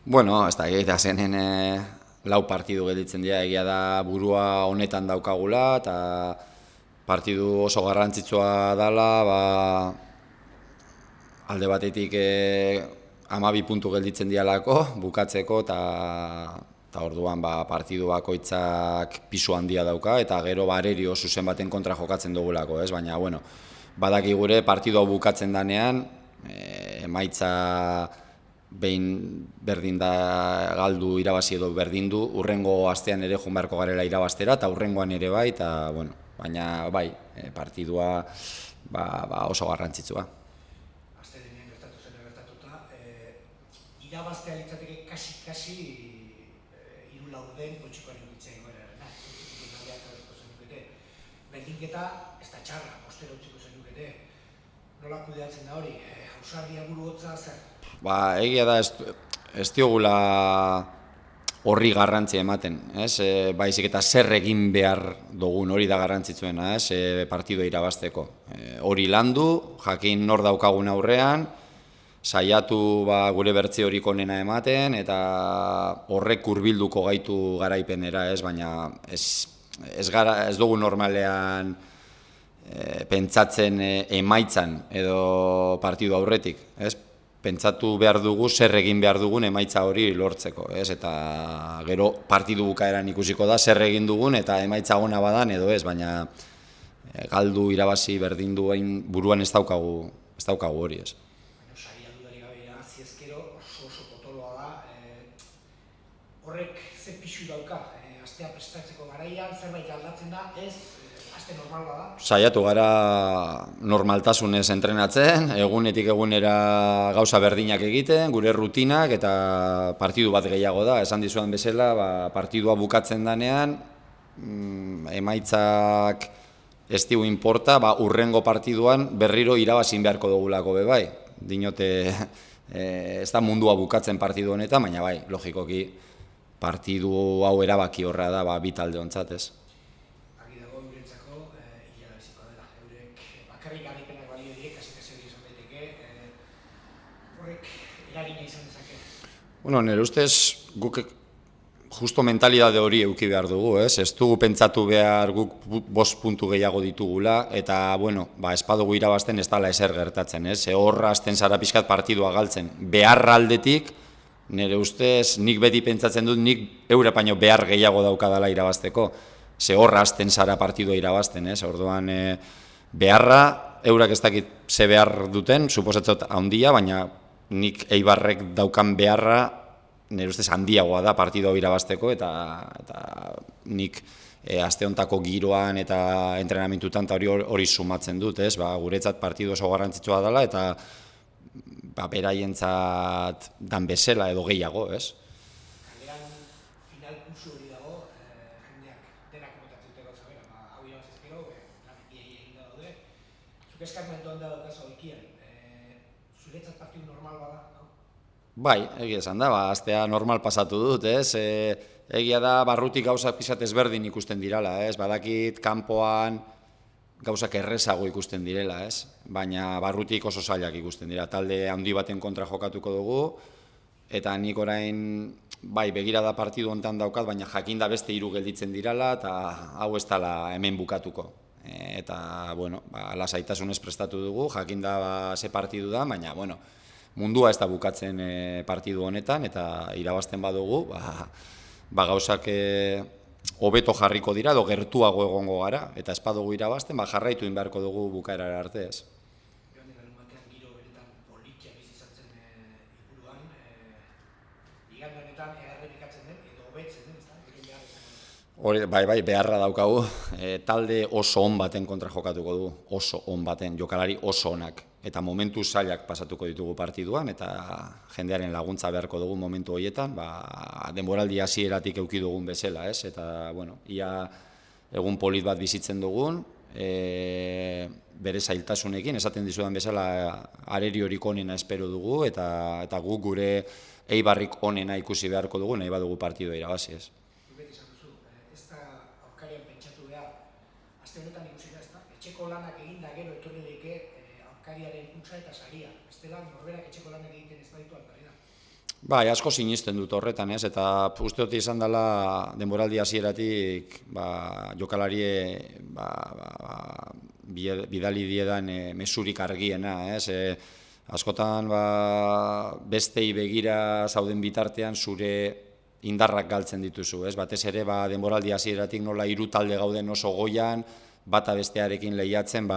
Bueno, ez da, egia zenen lau partidu gelditzen dira, egia da burua honetan daukagula, eta partidu oso garrantzitsua dela, alde batetik 12 puntu gelditzen dialako, bukatzeko, eta orduan partidu bakoitzak pisu handia dauka, eta gero arerio zuzen baten kontra jokatzen dugulako, ez? Baina, bueno, badaki gure partidu hau bukatzen danean, emaitza behin berdin da galdu irabazi edo berdin du, urrengo astean ere joan beharko garela irabaztera, eta urrengoan ere bai, eta, bueno, baina bai, partidua oso garrantzitsua. Astelehenean gertatu zen gertatuta, irabaztea litzateke kasi hiru laurden poltsikoan egitzea egoerarena. Berdinketa ez da txarra, postero utziko zenukete. Nola kudeatzen da hori? Ausardia buru hotza zer? Egia da ez diogula horri garrantzia ematen, ez? Baizik eta zer egin behar dugun hori da garrantzitsuena, ez? Partidua irabazteko. Hori landu, jakin nor daukagun aurrean, saiatu gure bertsio horik onena ematen, eta horrek hurbilduko gaitu garaipenera, ez? Baina ez dugu normalean pentsatzen emaitzan edo partidu aurretik, ez? Pentsatu behar dugu, zer egin behar dugun emaitza hori lortzeko, ez? Eta gero partidu bukaeran ikusiko da, zer egin dugun eta emaitza ona badan edo ez, baina galdu, irabazi, berdin duen buruan ez daukagu hori, ez? Baina saria dudarik gabe irabazi ezkero oso potoloa da. Horrek ze pixu dauka? Astea prestatzeko garaian, zerbait aldatzen da, ez? Aste normal bada? Saiatu gara normaltasunez entrenatzen, egunetik egunera gauza berdinak egiten, gure rutinak, eta partidu bat gehiago da. Esan dizudan bezala, partidua bukatzen danean, emaitzak ez digu inporta, urrengo partiduan berriro irabazin beharko dugulako bai. Dinote, ez da mundua bukatzen partidu honetan, baina bai, logikoki, partidu hau erabaki horra da, bi talde ontzat, ez. Argi dago, eurentzako, hilera bizikoa dela. Eurek bakarrik garaipenak balio direk, kasi hori izan daiteke, horrek eragina izan dezake. Bueno, nire ustez, guk justo mentalidade hori eduki behar dugu, ez? Ez dugu pentsatu behar guk 5 puntu gehiago ditugula, eta, bueno, ez badugu irabazten ez dala ezer gertatzen, ez? Horra azten zara pixkat partidua galtzen. Behar aldetik, nire ustez, nik beti pentsatzen dut, nik Europaino behar gehiago daukadala irabazteko. Horra azten zara partidua irabazten, ez? Orduan, beharra, eurak ez dakit ze behar duten, suposatzot handia, baina nik Eibarrek daukan beharra, nire ustez handiagoa da partidua irabazteko, eta nik aste hontako giroan eta entrenamentutan hori sumatzen dut, ez? Guretzat partidu oso garrantzitsua dela, eta beraientzat dan bezala edo gehiago, ez? Kalean final kursu hori dago, jendeak denak komentatzen dute gauza bera, hau irabazizkero, lan egin daude. Zuk eskarmentuan da daukaz aurkian, zuretzat partidu normal bada? Bai, egia esan da, astea normal pasatu dut, ez? Egia da, barrutik gauzak pixat ezberdin ikusten dirala, ez? Badakit, kanpoan gauzak errezago ikusten direla, ez? Baina barrutik oso zailak ikusten dira. Talde handi baten kontra jokatuko dugu, eta nik orain, bai, begirada partidu honetan daukat, baina jakinda beste 3 gelditzen dirala, eta hau ez dela hemen bukatuko. Eta, bueno, lasaitasunez prestatu dugu, jakinda ze partidu da, baina, bueno, mundua ez da bukatzen partidu honetan, eta irabazten badugu, gauzak hobeto jarriko dira, edo gertuago egongo gara, eta ez badugu irabazten, jarraitu beharko dugu bukaerara arte, ez. Joan den larun batean giro beretan politia bizizatzen inguruan, igande honetan errepikatzen den, edo hobetzen den, ez da? Bai, beharra daukagu, talde oso on baten kontra jokatuko dugu, oso on baten, jokalari oso onak, eta momentu zailak pasatuko ditugu partiduan, eta jendearen laguntza beharko dugu momentu horietan, denboraldi hasieratik eduki dugun bezala, ez? Eta, bueno, ia egun polit bat bizitzen dugun, bere zailtasunekin, esaten dizudan bezala, areriorik onena espero dugu, eta guk gure Eibarrik onena ikusi beharko dugu, nahi badugu partidua irabazi, ez? Aste honetan ikusi da, ezta? Etxeko lanak eginda gero etorri daiteke aurkariaren hutsa eta saria. Bestela norberak etxeko lanak egiten ez baditu alkarri da. Bai, asko sinisten dut horretan, ez? Eta uste dut izan dela denboraldi hasieratik jokalarie bidali diedan mesurik argiena, ez? Askotan bestei begira zauden bitartean zure indarrak galtzen dituzu, ez? Batez ere denboraldi hasieratik nola hiru talde gauden oso goian, bata bestearekin lehiatzen,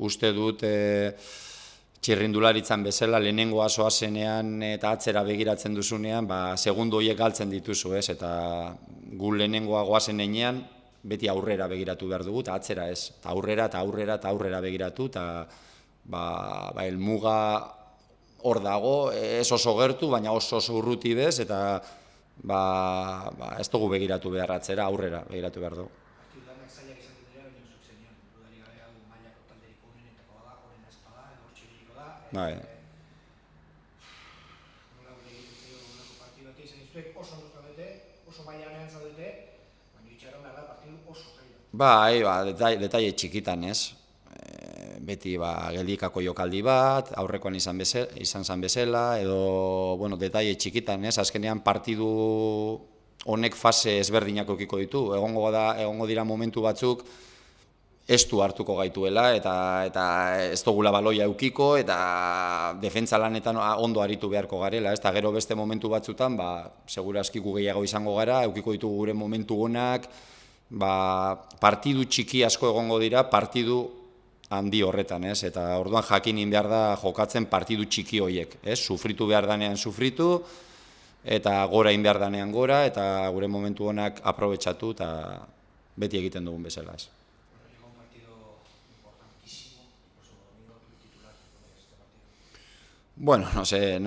uste dut txirrindularitzan bezala, lehenengo zoazenean eta atzera begiratzen duzunean, segundu horiek galtzen dituzu, ez? Eta gu lehenengoa goazen enean, beti aurrera begiratu behar dugu, eta atzera ez. Eta aurrera, eta aurrera, eta aurrera begiratu, eta helmuga hor dago, ez oso gertu, baina oso urruti bez, eta ez dugu begiratu behar atzera, aurrera begiratu behar dugu. Bai. Bai, detaile txikitan, ez? Beti geldikako jokaldi bat, aurrekoan izan zan bezala, edo, detaile txikitan, ez? Azkenean partidu honek fase ezberdinak eukiko ditu. Egongo dira momentu batzuk, ez du hartuko gaituela, eta ez dugula baloia eukiko, eta defentsa lanetan ondo aritu beharko garela, eta gero beste momentu batzutan, segurazki gu gehiago izango gara, eukiko ditugu gure momentu honak, partidu txiki asko egongo dira, partidu handi horretan, ez? Eta orduan jakinin behar da jokatzen partidu txiki horiek, ez? Sufritu behar danean sufritu, eta gora in behar danean gora, eta gure momentu honak aprobetxatu, eta beti egiten dugun bezala, ez? Bueno, no sé,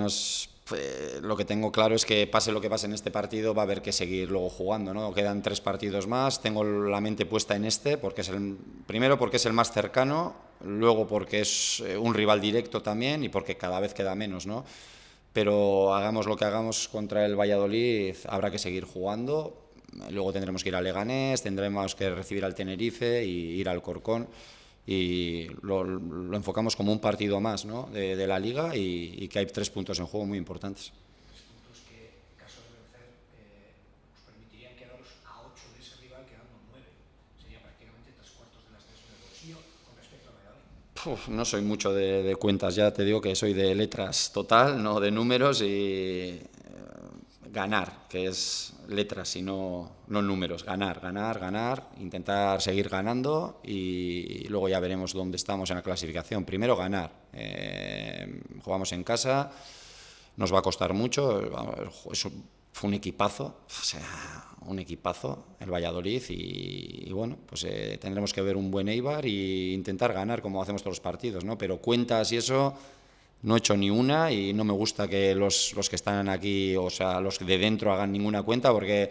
lo que tengo claro es que pase lo que pase en este partido va a haber que seguir luego jugando, ¿no? Quedan 3 partidos más, tengo la mente puesta en este, primero porque es el más cercano, luego porque es un rival directo también y porque cada vez queda menos, ¿no? Pero hagamos lo que hagamos contra el Valladolid, habrá que seguir jugando, luego tendremos que ir a Leganés, tendremos que recibir al Tenerife y ir al Corcón. Y lo enfocamos como un partido más, ¿no? de la Liga y que hay 3 puntos en juego muy importantes. 3 puntos que, en caso de vencer, os permitirían quedaros a 8 de ese rival, quedando 9. Sería prácticamente 3 cuartos de las 3 en el bolsillo con respecto a Valladolid. No soy mucho de cuentas, ya te digo que soy de letras total, no de números, y ganar, que es letras y no números, ganar, intentar seguir ganando y luego ya veremos dónde estamos en la clasificación. Primero ganar, jugamos en casa, nos va a costar mucho, fue un equipazo, el Valladolid y bueno, pues tendremos que ver un buen Eibar e intentar ganar como hacemos todos los partidos, ¿no? Pero cuentas y eso no he hecho ni una y no me gusta que los que están aquí, o sea, los de dentro hagan ninguna cuenta, porque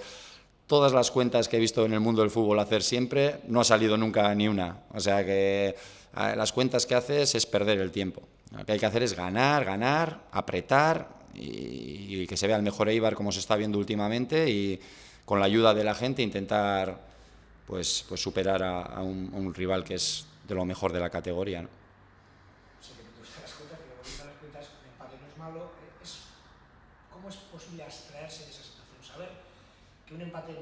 todas las cuentas que he visto en el mundo del fútbol hacer siempre, no ha salido nunca ni una. O sea que las cuentas que haces es perder el tiempo. Lo que hay que hacer es ganar, apretar y que se vea el mejor Eibar como se está viendo últimamente y con la ayuda de la gente intentar pues superar a un rival que es de lo mejor de la categoría, ¿no? ¿Cómo es posible abstraerse de esa situación? Saber que un empate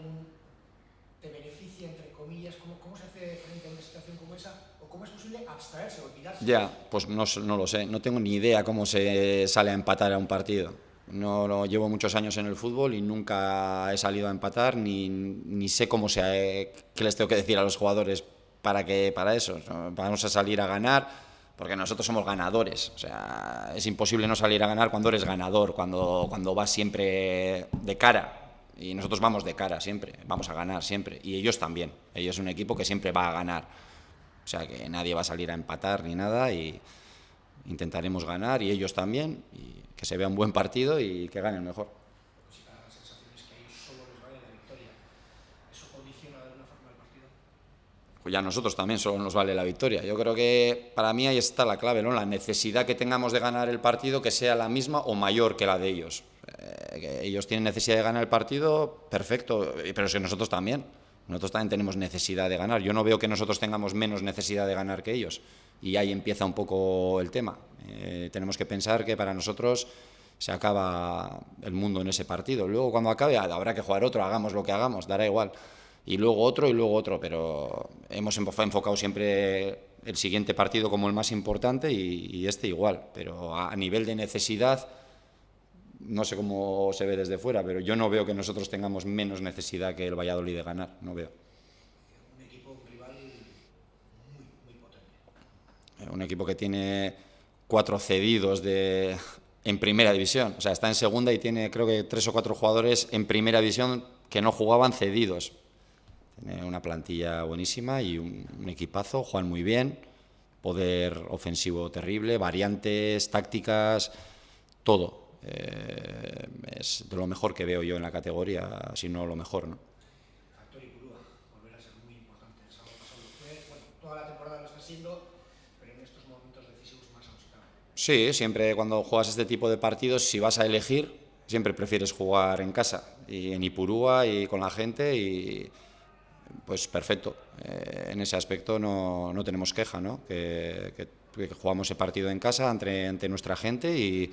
te beneficia, entre comillas, ¿cómo se hace frente a una situación como esa? ¿O cómo es posible abstraerse, olvidarse? Ya, pues no lo sé, no tengo ni idea cómo se sale a empatar a un partido. No llevo muchos años en el fútbol y nunca he salido a empatar, ni sé qué les tengo que decir a los jugadores para eso. Vamos a salir a ganar, porque nosotros somos ganadores. O sea, es imposible no salir a ganar cuando eres ganador, cuando vas siempre de cara. Y nosotros vamos de cara siempre, vamos a ganar siempre. Y ellos también, ellos son un equipo que siempre va a ganar. O sea, que nadie va a salir a empatar ni nada y intentaremos ganar, y ellos también, y que se vea un buen partido y que ganen mejor. Si la sensación es que a ellos solo les vale la victoria, ¿eso condiciona de alguna forma el partido? Pues ya a nosotros también solo nos vale la victoria. Yo creo que para mí ahí está la clave, ¿no? La necesidad que tengamos de ganar el partido, que sea la misma o mayor que la de ellos. Que ellos tienen necesidad de ganar el partido, perfecto, pero es que nosotros también tenemos necesidad de ganar. Yo no veo que nosotros tengamos menos necesidad de ganar que ellos, y ahí empieza un poco el tema. Tenemos que pensar que para nosotros se acaba el mundo en ese partido. Luego cuando acabe habrá que jugar otro, hagamos lo que hagamos, dará igual. Y luego otro, pero hemos enfocado siempre el siguiente partido como el más importante y este igual. Pero a nivel de necesidad, no sé cómo se ve desde fuera, pero yo no veo que nosotros tengamos menos necesidad que el Valladolid de ganar, no veo. Un equipo, un rival muy potente. Un equipo que tiene 4 cedidos en primera división, o sea, está en segunda y tiene creo que 3 o 4 jugadores en primera división que no jugaban cedidos. Tiene una plantilla buenísima y un equipazo, juegan muy bien, poder ofensivo terrible, variantes, tácticas, todo. Es de lo mejor que veo yo en la categoría, si no lo mejor, ¿no? Factor Ipurúa volverá a ser muy importante. El sábado pasado fue, bueno, toda la temporada lo está siendo, pero en estos momentos decisivos más aún se cabe. Sí, siempre cuando juegas este tipo de partidos, si vas a elegir, siempre prefieres jugar en casa, y en Ipurúa y con la gente, y pues perfecto. En ese aspecto no tenemos queja, ¿no? Que jugamos el partido en casa ante nuestra gente y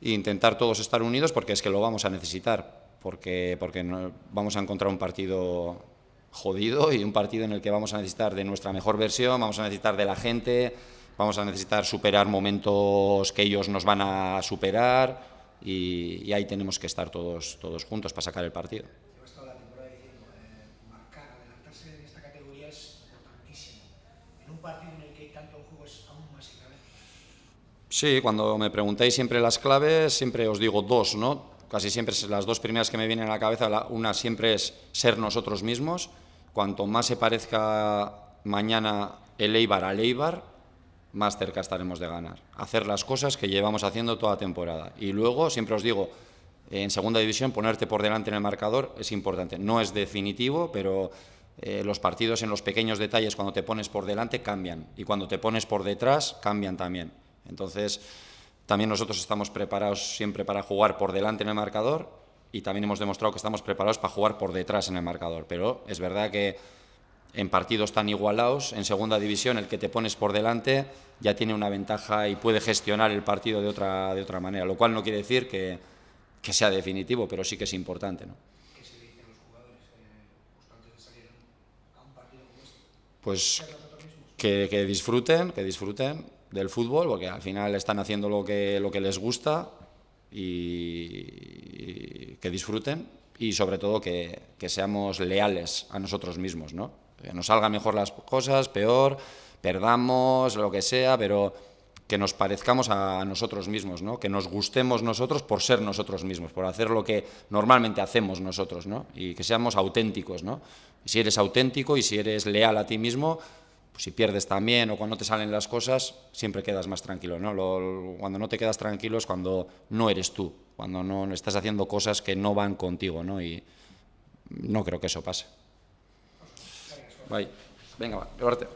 intentar todos estar unidos porque es que lo vamos a necesitar, porque vamos a encontrar un partido jodido y un partido en el que vamos a necesitar de nuestra mejor versión, vamos a necesitar de la gente, vamos a necesitar superar momentos que ellos nos van a superar y ahí tenemos que estar todos juntos para sacar el partido. Llevas toda la temporada diciendo, marcar, adelantarse en esta categoría es importantísimo. En un partido en el que hay tanto en juego es aún más grave. Sí, cuando me preguntáis siempre las claves, siempre os digo 2, ¿no? Casi siempre las 2 primeras que me vienen a la cabeza, una siempre es ser nosotros mismos. Cuanto más se parezca mañana el Eibar al Eibar, más cerca estaremos de ganar. Hacer las cosas que llevamos haciendo toda temporada. Y luego, siempre os digo, en segunda división, ponerte por delante en el marcador es importante. No es definitivo, pero los partidos en los pequeños detalles, cuando te pones por delante, cambian. Y cuando te pones por detrás, cambian también. Entonces, también nosotros estamos preparados siempre para jugar por delante en el marcador y también hemos demostrado que estamos preparados para jugar por detrás en el marcador. Pero es verdad que en partidos tan igualados, en segunda división, el que te pones por delante ya tiene una ventaja y puede gestionar el partido de otra manera, lo cual no quiere decir que sea definitivo, pero sí que es importante, ¿no? ¿Qué se le dicen los jugadores justo antes de salir a un partido como este? Pues ¿Ser nosotros mismos? que disfruten del fútbol, porque al final están haciendo lo que les gusta y que disfruten y sobre todo que seamos leales a nosotros mismos, ¿no? Que nos salgan mejor las cosas, peor, perdamos, lo que sea, pero que nos parezcamos a nosotros mismos, ¿no? Que nos gustemos nosotros por ser nosotros mismos, por hacer lo que normalmente hacemos nosotros, ¿no? Y que seamos auténticos, ¿no? Si eres auténtico y si eres leal a ti mismo, pues si pierdes también o cuando te salen las cosas, siempre quedas más tranquilo, ¿no? Cuando no te quedas tranquilo es cuando no eres tú, cuando no estás haciendo cosas que no van contigo, ¿no? Y no creo que eso pase. Bye. Venga, va, levarte.